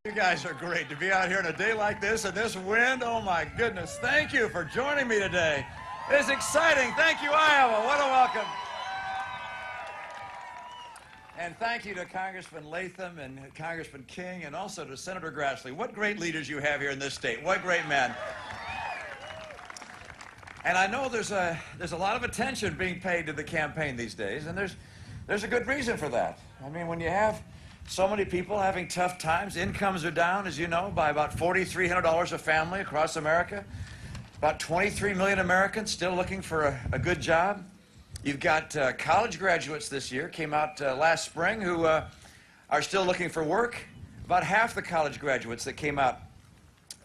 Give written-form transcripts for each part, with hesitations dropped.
You guys are great to be out here on a day like this and this wind. Oh my goodness. Thank you for joining me today. It's exciting. Thank you, Iowa. What a welcome. And thank you to Congressman Latham and Congressman King and also to Senator Grassley. What great leaders you have here in this state. What great men. And I know there's a lot of attention being paid to the campaign these days, and there's a good reason for that. I mean, when you have so many people having tough times, incomes are down, as you know, by about $4,300 a family across America. About 23 million Americans still looking for a good job. You've got college graduates this year, came out last spring, who are still looking for work. About half the college graduates that came out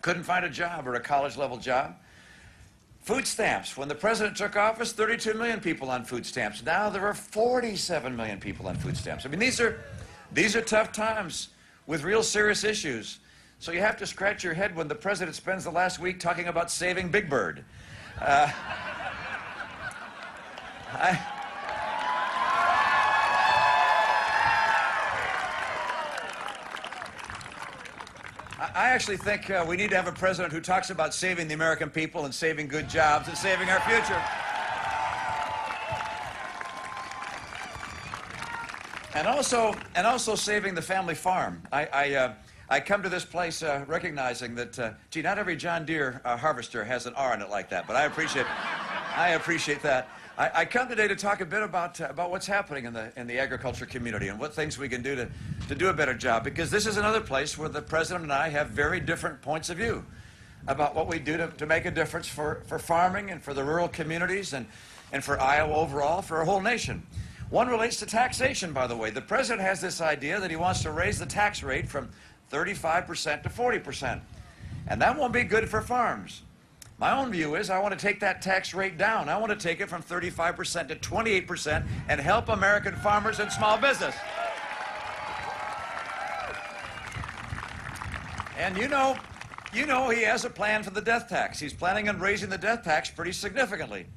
couldn't find a job or a college-level job. Food stamps. When the president took office, 32 million people on food stamps. Now there are 47 million people on food stamps. I mean, these are tough times with real serious issues. So you have to scratch your head when the president spends the last week talking about saving Big Bird. I actually think we need to have a president who talks about saving the American people and saving good jobs and saving our future. And also saving the family farm. I come to this place recognizing that, gee, not every John Deere harvester has an R in it like that, but I appreciate that. I come today to talk a bit about what's happening in the agriculture community and what things we can do to do a better job, because this is another place where the president and I have very different points of view about what we do to make a difference for farming and for the rural communities and for Iowa overall, for our whole nation. One relates to taxation, by the way. The president has this idea that he wants to raise the tax rate from 35% to 40%. And that won't be good for farms. My own view is I want to take that tax rate down. I want to take it from 35% to 28% and help American farmers and small business. And you know he has a plan for the death tax. He's planning on raising the death tax pretty significantly.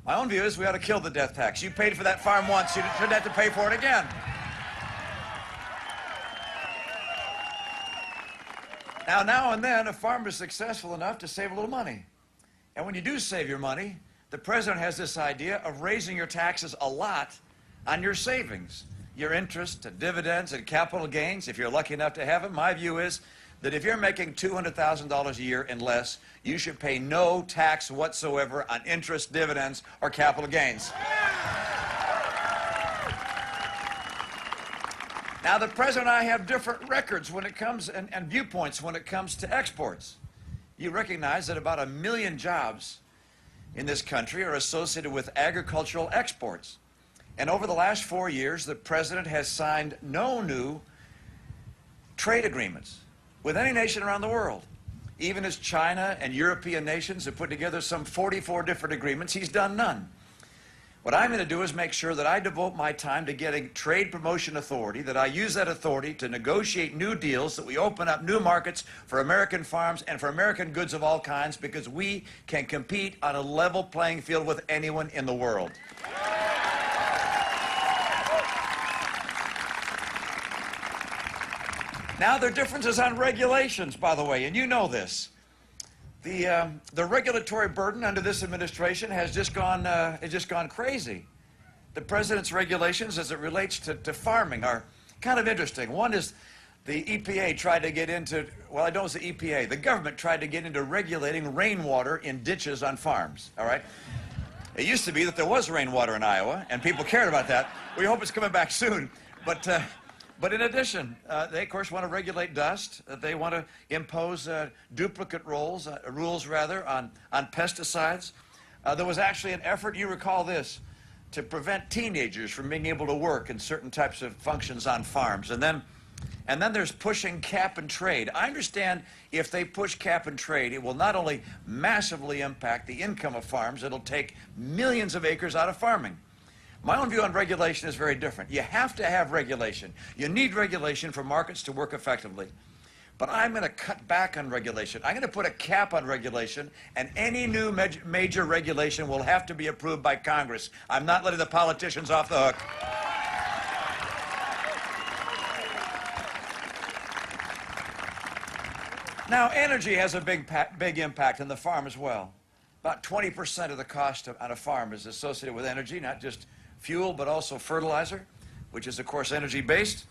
My own view is we ought to kill the death tax. You paid for that farm once, you shouldn't have to pay for it again. Now and then, a farmer is successful enough to save a little money. And when you do save your money, the president has this idea of raising your taxes a lot on your savings, your interest, and dividends, and capital gains, if you're lucky enough to have them. My view is that if you're making $200,000 a year and less, you should pay no tax whatsoever on interest, dividends, or capital gains. Now, the president and I have different records when it comes, and viewpoints when it comes to exports. You recognize that about 1 million jobs in this country are associated with agricultural exports. And over the last 4 years, the president has signed no new trade agreements with any nation around the world. Even as China and European nations have put together some 44 different agreements, he's done none. What I'm going to do is make sure that I devote my time to getting trade promotion authority, that I use that authority to negotiate new deals, that we open up new markets for American farms and for American goods of all kinds, because we can compete on a level playing field with anyone in the world. Now, there are differences on regulations, by the way, and you know this. The regulatory burden under this administration has just gone crazy. The president's regulations as it relates to farming are kind of interesting. One is the EPA tried to get into, well, I know it's the EPA, the government tried to get into regulating rainwater in ditches on farms, all right? It used to be that there was rainwater in Iowa, and people cared about that. We hope it's coming back soon. But in addition, they, of course, want to regulate dust. They want to impose duplicate rules on pesticides. There was actually an effort, you recall this, to prevent teenagers from being able to work in certain types of functions on farms. And then there's pushing cap and trade. I understand if they push cap and trade, it will not only massively impact the income of farms, it'll take millions of acres out of farming. My own view on regulation is very different. You have to have regulation. You need regulation for markets to work effectively. But I'm going to cut back on regulation. I'm going to put a cap on regulation, and any new major regulation will have to be approved by Congress. I'm not letting the politicians off the hook. Now, energy has a big impact on the farm as well. About 20% of the cost on a farm is associated with energy, not just fuel, but also fertilizer, which is, of course, energy-based.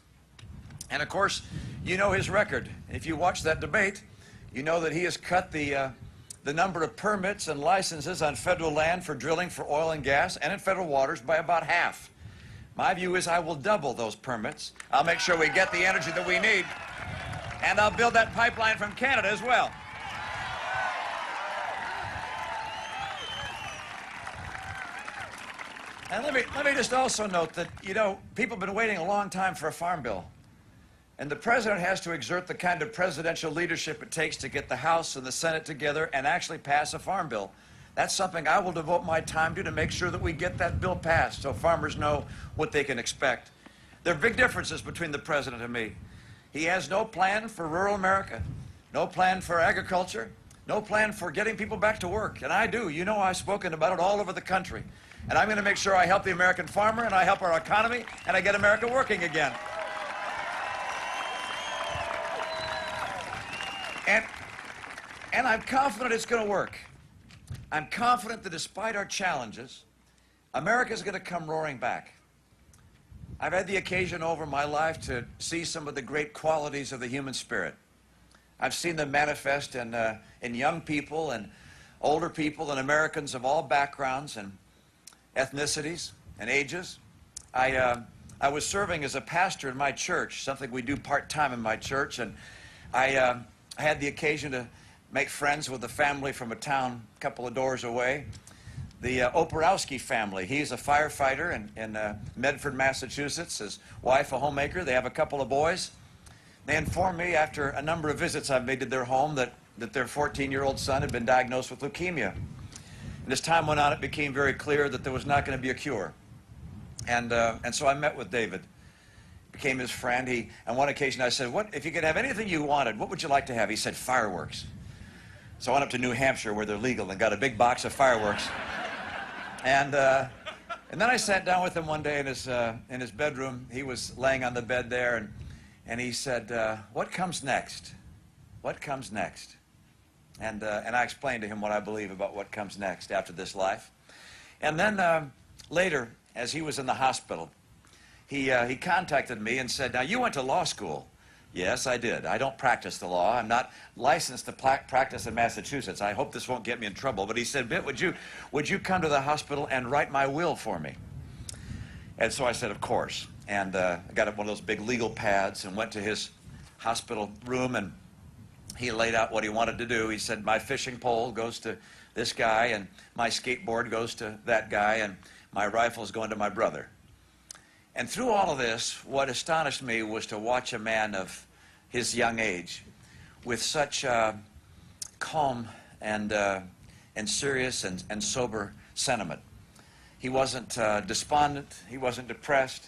And, of course, you know his record. If you watch that debate, you know that he has cut the number of permits and licenses on federal land for drilling for oil and gas and in federal waters by about half. My view is I will double those permits. I'll make sure we get the energy that we need, and I'll build that pipeline from Canada as well. And let me just also note that, you know, people have been waiting a long time for a farm bill. And the president has to exert the kind of presidential leadership it takes to get the House and the Senate together and actually pass a farm bill. That's something I will devote my time to make sure that we get that bill passed so farmers know what they can expect. There are big differences between the president and me. He has no plan for rural America, no plan for agriculture, no plan for getting people back to work. And I do. You know, I've spoken about it all over the country. And I'm going to make sure I help the American farmer and I help our economy and I get America working again. And I'm confident it's going to work. I'm confident that despite our challenges, America's going to come roaring back. I've had the occasion over my life to see some of the great qualities of the human spirit. I've seen them manifest in young people and older people and Americans of all backgrounds and ethnicities and ages. I was serving as a pastor in my church, something we do part-time in my church, and I had the occasion to make friends with a family from a town a couple of doors away. The Oporowski family. He's a firefighter in Medford, Massachusetts. His wife, a homemaker. They have a couple of boys. They informed me after a number of visits I've made to their home that their 14-year-old son had been diagnosed with leukemia. And as time went on, it became very clear that there was not going to be a cure. And so I met with David. Became his friend. On one occasion, I said, "What if you could have anything you wanted, what would you like to have?" He said, "Fireworks." So I went up to New Hampshire, where they're legal, and got a big box of fireworks. And then I sat down with him one day in his bedroom. He was laying on the bed there, and he said, "What comes next? What comes next?" And I explained to him what I believe about what comes next after this life. And then later, as he was in the hospital, he contacted me and said, "Now, you went to law school." Yes, I did. I don't practice the law. I'm not licensed to practice in Massachusetts. I hope this won't get me in trouble. But he said, "Mitt, would you come to the hospital and write my will for me?" And so I said, "Of course." And I got one of those big legal pads and went to his hospital room, and he laid out what he wanted to do. He said, "My fishing pole goes to this guy, and my skateboard goes to that guy, and my rifle's going to my brother." And through all of this, what astonished me was to watch a man of his young age with such calm and serious and sober sentiment. He wasn't despondent. He wasn't depressed.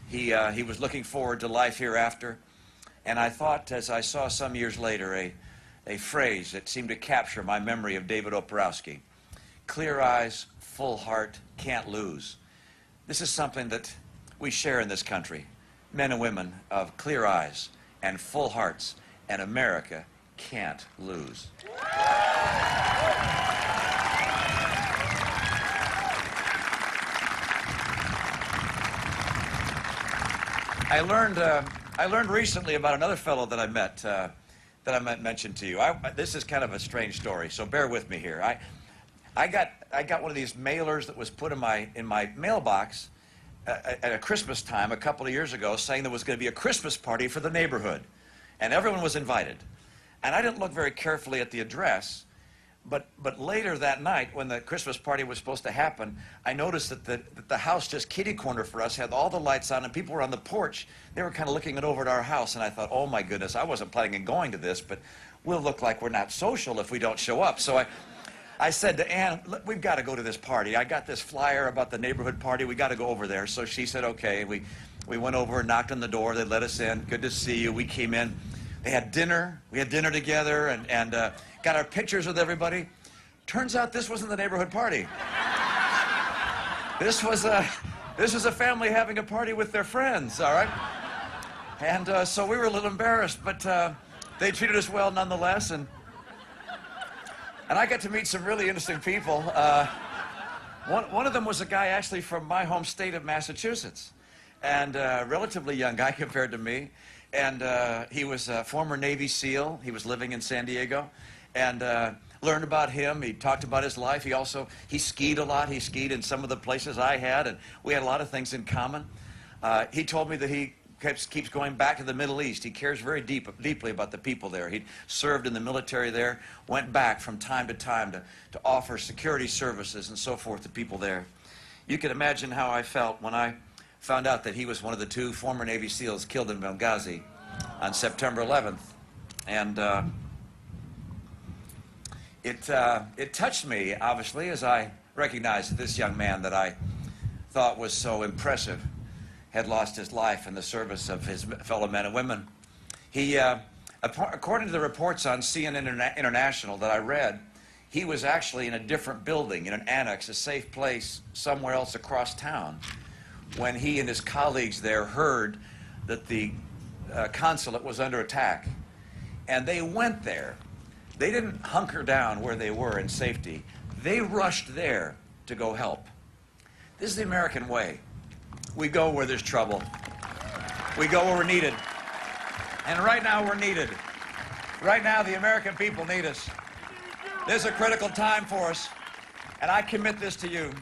He was looking forward to life hereafter. And I thought, as I saw some years later, a phrase that seemed to capture my memory of David Oporowski: "Clear eyes, full heart, can't lose." This is something that we share in this country, men and women of clear eyes and full hearts, and America can't lose. I learned recently about another fellow that I met that I might mention to you. This is kind of a strange story, so bear with me here. I got one of these mailers that was put in my mailbox at a Christmas time a couple of years ago, saying there was going to be a Christmas party for the neighborhood, and everyone was invited. And I didn't look very carefully at the address, but later that night, when the Christmas party was supposed to happen, I noticed that the house just kitty corner for us had all the lights on, and people were on the porch. They were kind of looking over at our house, and I thought, "Oh my goodness, I wasn't planning on going to this, but we'll look like we're not social if we don't show up." So I said to Ann, "We've got to go to this party. I got this flyer about the neighborhood party. We got to go over there." So she said, "Okay." We went over and knocked on the door. They let us in. "Good to see you." We came in. They had dinner. We had dinner together and got our pictures with everybody. Turns out this wasn't the neighborhood party. This was a family having a party with their friends, all right? And so we were a little embarrassed, but they treated us well nonetheless, and I got to meet some really interesting people. One of them was a guy actually from my home state of Massachusetts, and a relatively young guy compared to me. And he was a former Navy SEAL. He was living in San Diego, and learned about him. He talked about his life. He skied a lot. He skied in some of the places I had, and we had a lot of things in common. He told me that he keeps going back to the Middle East. He cares very deeply about the people there. He'd served in the military there, went back from time to time to offer security services and so forth to people there. You can imagine how I felt when I found out that he was one of the 2 former Navy SEALs killed in Benghazi on September 11th. And it touched me, obviously, as I recognized that this young man that I thought was so impressive had lost his life in the service of his fellow men and women. He, according to the reports on CNN International that I read, he was actually in a different building, in an annex, a safe place somewhere else across town, when he and his colleagues there heard that the consulate was under attack. And they went there. They didn't hunker down where they were in safety. They rushed there to go help. This is the American way. We go where there's trouble. We go where we're needed. And right now we're needed. Right now the American people need us. This is a critical time for us. And I commit this to you.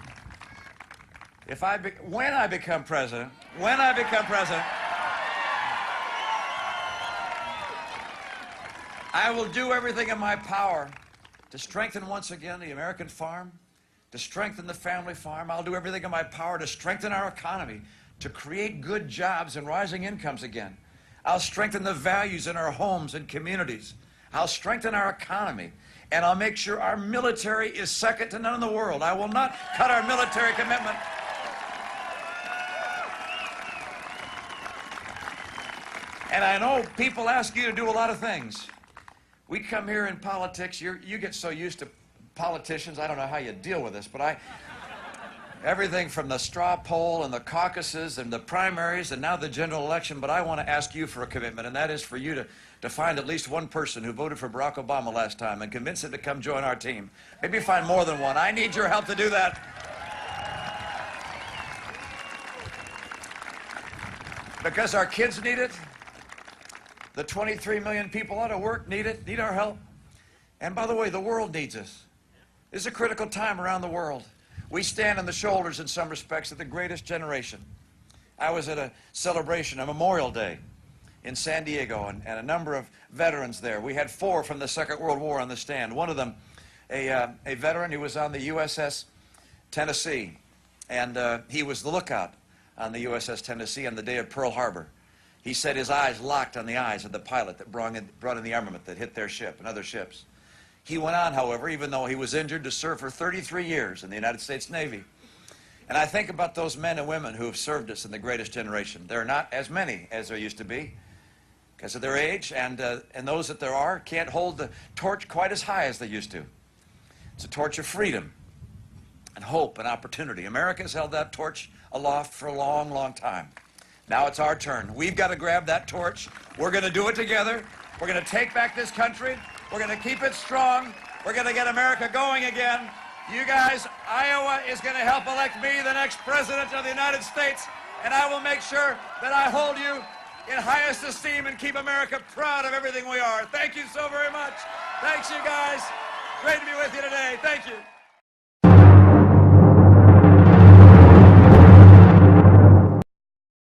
When I become president, I will do everything in my power to strengthen once again the American farm, to strengthen the family farm. I'll do everything in my power to strengthen our economy, to create good jobs and rising incomes again. I'll strengthen the values in our homes and communities. I'll strengthen our economy, and I'll make sure our military is second to none in the world. I will not cut our military commitment. And I know people ask you to do a lot of things. We come here in politics, you get so used to politicians, I don't know how you deal with this, but everything from the straw poll and the caucuses and the primaries and now the general election, but I want to ask you for a commitment, and that is for you to find at least one person who voted for Barack Obama last time and convince him to come join our team. Maybe find more than one. I need your help to do that. Because our kids need it. The 23 million people out of work need it, need our help. And by the way, the world needs us. This is a critical time around the world. We stand on the shoulders, in some respects, of the greatest generation. I was at a celebration, a Memorial Day, in San Diego, and a number of veterans there. We had 4 from the Second World War on the stand. One of them, a veteran who was on the USS Tennessee, and he was the lookout on the USS Tennessee on the day of Pearl Harbor. He said his eyes locked on the eyes of the pilot that brought in the armament that hit their ship and other ships. He went on, however, even though he was injured, to serve for 33 years in the United States Navy. And I think about those men and women who have served us in the greatest generation. There are not as many as there used to be because of their age, and those that there are can't hold the torch quite as high as they used to. It's a torch of freedom and hope and opportunity. America has held that torch aloft for a long, long time. Now it's our turn. We've got to grab that torch. We're going to do it together. We're going to take back this country. We're going to keep it strong. We're going to get America going again. You guys, Iowa is going to help elect me the next president of the United States, and I will make sure that I hold you in highest esteem and keep America proud of everything we are. Thank you so very much. Thanks, you guys. Great to be with you today. Thank you.